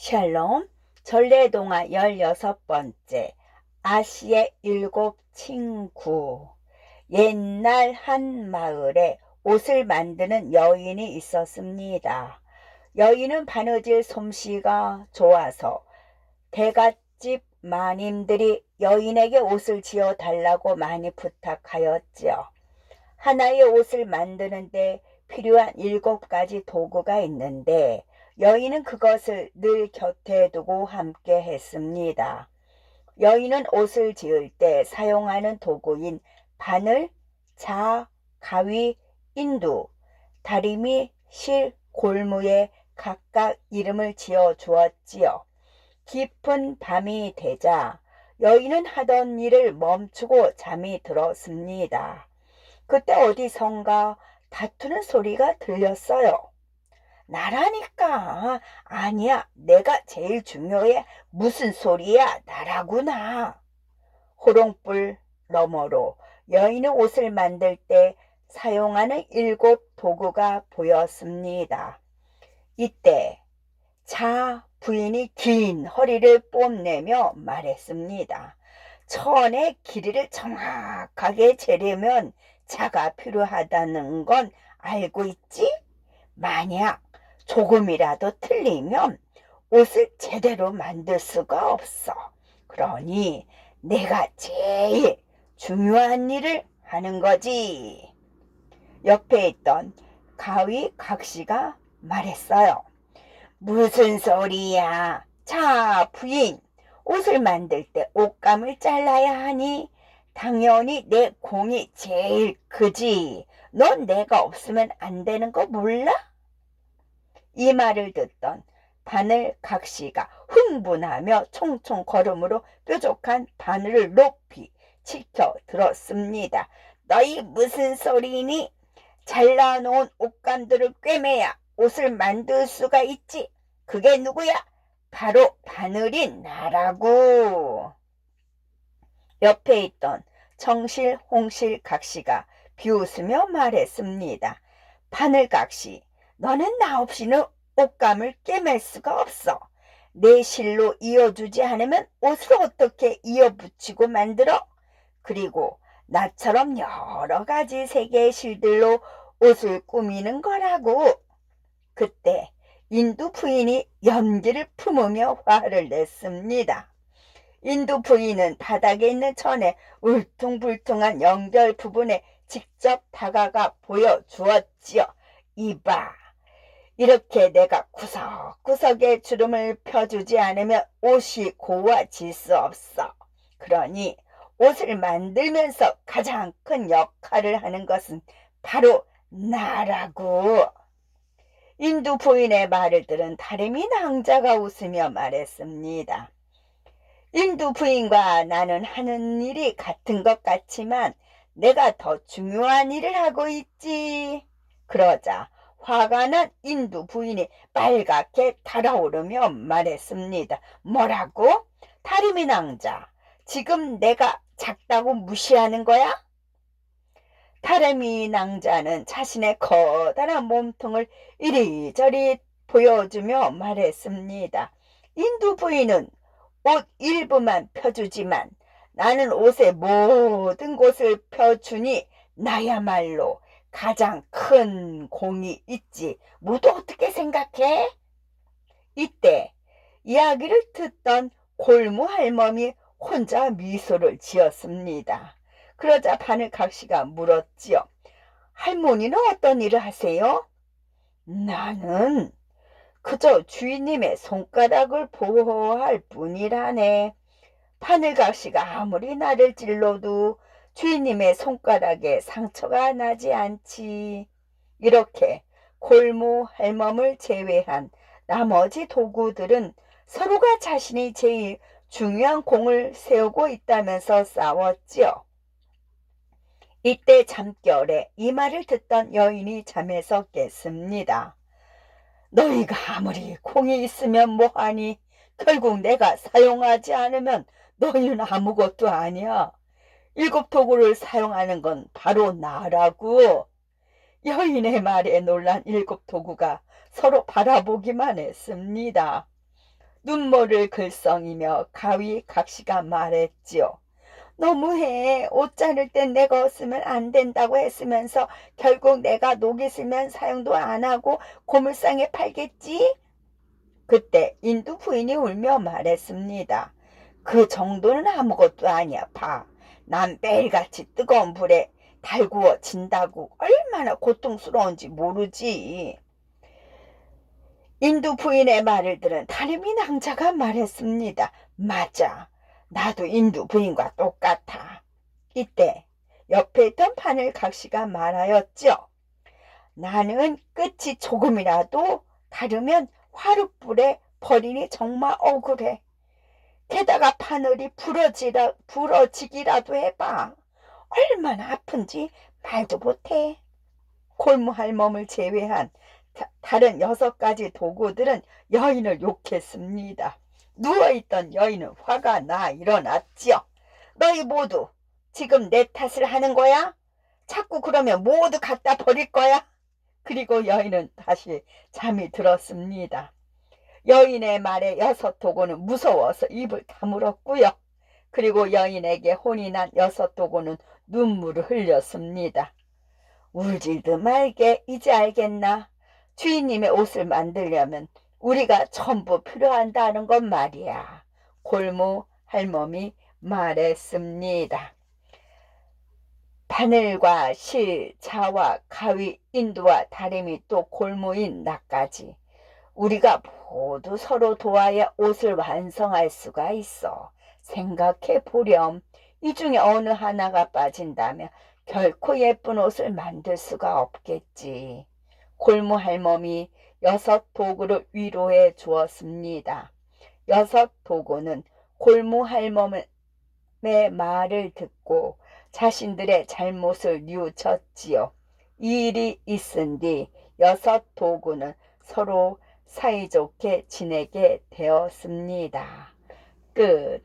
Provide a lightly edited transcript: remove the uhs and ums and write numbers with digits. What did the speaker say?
샬롬, 전래동화 16번째, 아시의 7친구. 옛날 한 마을에 옷을 만드는 여인이 있었습니다. 여인은 바느질 솜씨가 좋아서 대갓집 마님들이 여인에게 옷을 지어 달라고 많이 부탁하였지요. 하나의 옷을 만드는데 필요한 7가지 도구가 있는데 여인은 그것을 늘 곁에 두고 함께 했습니다. 여인은 옷을 지을 때 사용하는 도구인 바늘, 자, 가위, 인두, 다리미, 실, 골무에 각각 이름을 지어 주었지요. 깊은 밤이 되자 여인은 하던 일을 멈추고 잠이 들었습니다. 그때 어디선가 다투는 소리가 들렸어요. 나라니까. 아니야, 내가 제일 중요해. 무슨 소리야? 나라구나. 호롱불 너머로 여인은 옷을 만들 때 사용하는 7도구가 보였습니다. 이때 자 부인이 긴 허리를 뽐내며 말했습니다. 천의 길이를 정확하게 재려면 자가 필요하다는 건 알고 있지? 만약 조금이라도 틀리면 옷을 제대로 만들 수가 없어. 그러니 내가 제일 중요한 일을 하는 거지. 옆에 있던 가위 각시가 말했어요. 무슨 소리야? 자, 부인, 옷을 만들 때 옷감을 잘라야 하니 당연히 내 공이 제일 크지. 넌 내가 없으면 안 되는 거 몰라? 이 말을 듣던 바늘 각시가 흥분하며 총총 걸음으로 뾰족한 바늘을 높이 치켜 들었습니다. 너희 무슨 소리니? 잘라놓은 옷감들을 꿰매야 옷을 만들 수가 있지. 그게 누구야? 바로 바늘인 나라고. 옆에 있던 청실, 홍실 각시가 비웃으며 말했습니다. 바늘 각시, 너는 나 없이는 옷감을 꿰맬 수가 없어. 내 실로 이어주지 않으면 옷을 어떻게 이어붙이고 만들어? 그리고 나처럼 여러 가지 색의 실들로 옷을 꾸미는 거라고. 그때 인두 부인이 연기를 품으며 화를 냈습니다. 인두 부인은 바닥에 있는 천의 울퉁불퉁한 연결 부분에 직접 다가가 보여주었지요. 이봐, 이렇게 내가 구석구석에 주름을 펴주지 않으면 옷이 고와질 수 없어. 그러니 옷을 만들면서 가장 큰 역할을 하는 것은 바로 나라고. 인두 부인의 말을 들은 다리미 낭자가 웃으며 말했습니다. 인두 부인과 나는 하는 일이 같은 것 같지만 내가 더 중요한 일을 하고 있지. 그러자 화가 난 인두 부인이 빨갛게 달아오르며 말했습니다. 뭐라고? 다리미 낭자, 지금 내가 작다고 무시하는 거야? 다리미 낭자는 자신의 커다란 몸통을 이리저리 보여주며 말했습니다. 인두 부인은 옷 일부만 펴주지만 나는 옷의 모든 곳을 펴주니 나야말로 가장 큰 공이 있지. 모두 어떻게 생각해? 이때 이야기를 듣던 골무 할멈이 혼자 미소를 지었습니다. 그러자 바늘 각시가 물었지요. 할머니는 어떤 일을 하세요? 나는 그저 주인님의 손가락을 보호할 뿐이라네. 바늘 각시가 아무리 나를 찔러도 주인님의 손가락에 상처가 나지 않지. 이렇게 골무 할멈을 제외한 나머지 도구들은 서로가 자신이 제일 중요한 공을 세우고 있다면서 싸웠지요. 이때 잠결에 이 말을 듣던 여인이 잠에서 깼습니다. 너희가 아무리 공이 있으면 뭐하니? 결국 내가 사용하지 않으면 너희는 아무것도 아니야. 7도구를 사용하는 건 바로 나라고. 여인의 말에 놀란 7도구가 서로 바라보기만 했습니다. 눈물을 글썽이며 가위 각시가 말했지요. 너무해. 옷 자를 땐 내가 쓰면 안 된다고 했으면서 결국 내가 녹이 슬면 사용도 안 하고 고물상에 팔겠지? 그때 인두 부인이 울며 말했습니다. 그 정도는 아무것도 아니야. 봐. 난 매일같이 뜨거운 불에 달구어진다고 얼마나 고통스러운지 모르지. 인두 부인의 말을 들은 다름이 낭자가 말했습니다. 맞아. 나도 인두 부인과 똑같아. 이때 옆에 있던 바늘 각시가 말하였죠. 나는 끝이 조금이라도 다르면 화룻불에 버리니 정말 억울해. 게다가 바늘이 부러지기라도 해봐. 얼마나 아픈지 말도 못해. 골무할멈을 제외한 다른 6가지 도구들은 여인을 욕했습니다. 누워있던 여인은 화가 나 일어났지요. 너희 모두 지금 내 탓을 하는 거야? 자꾸 그러면 모두 갖다 버릴 거야? 그리고 여인은 다시 잠이 들었습니다. 여인의 말에 6도구는 무서워서 입을 다물었고요. 그리고 여인에게 혼이 난 6도구는 눈물을 흘렸습니다. 울지도 말게. 이제 알겠나? 주인님의 옷을 만들려면 우리가 전부 필요한다는 건 말이야. 골무 할멈이 말했습니다. 바늘과 실, 자와 가위, 인두와 다리미 또 골무인 나까지 우리가 모두 서로 도와야 옷을 완성할 수가 있어. 생각해 보렴. 이 중에 어느 하나가 빠진다면 결코 예쁜 옷을 만들 수가 없겠지. 골무 할멈이 6도구를 위로해 주었습니다. 6도구는 골무 할멈의 말을 듣고 자신들의 잘못을 뉘우쳤지요. 이 일이 있은 뒤 6도구는 서로 사이좋게 지내게 되었습니다. 끝.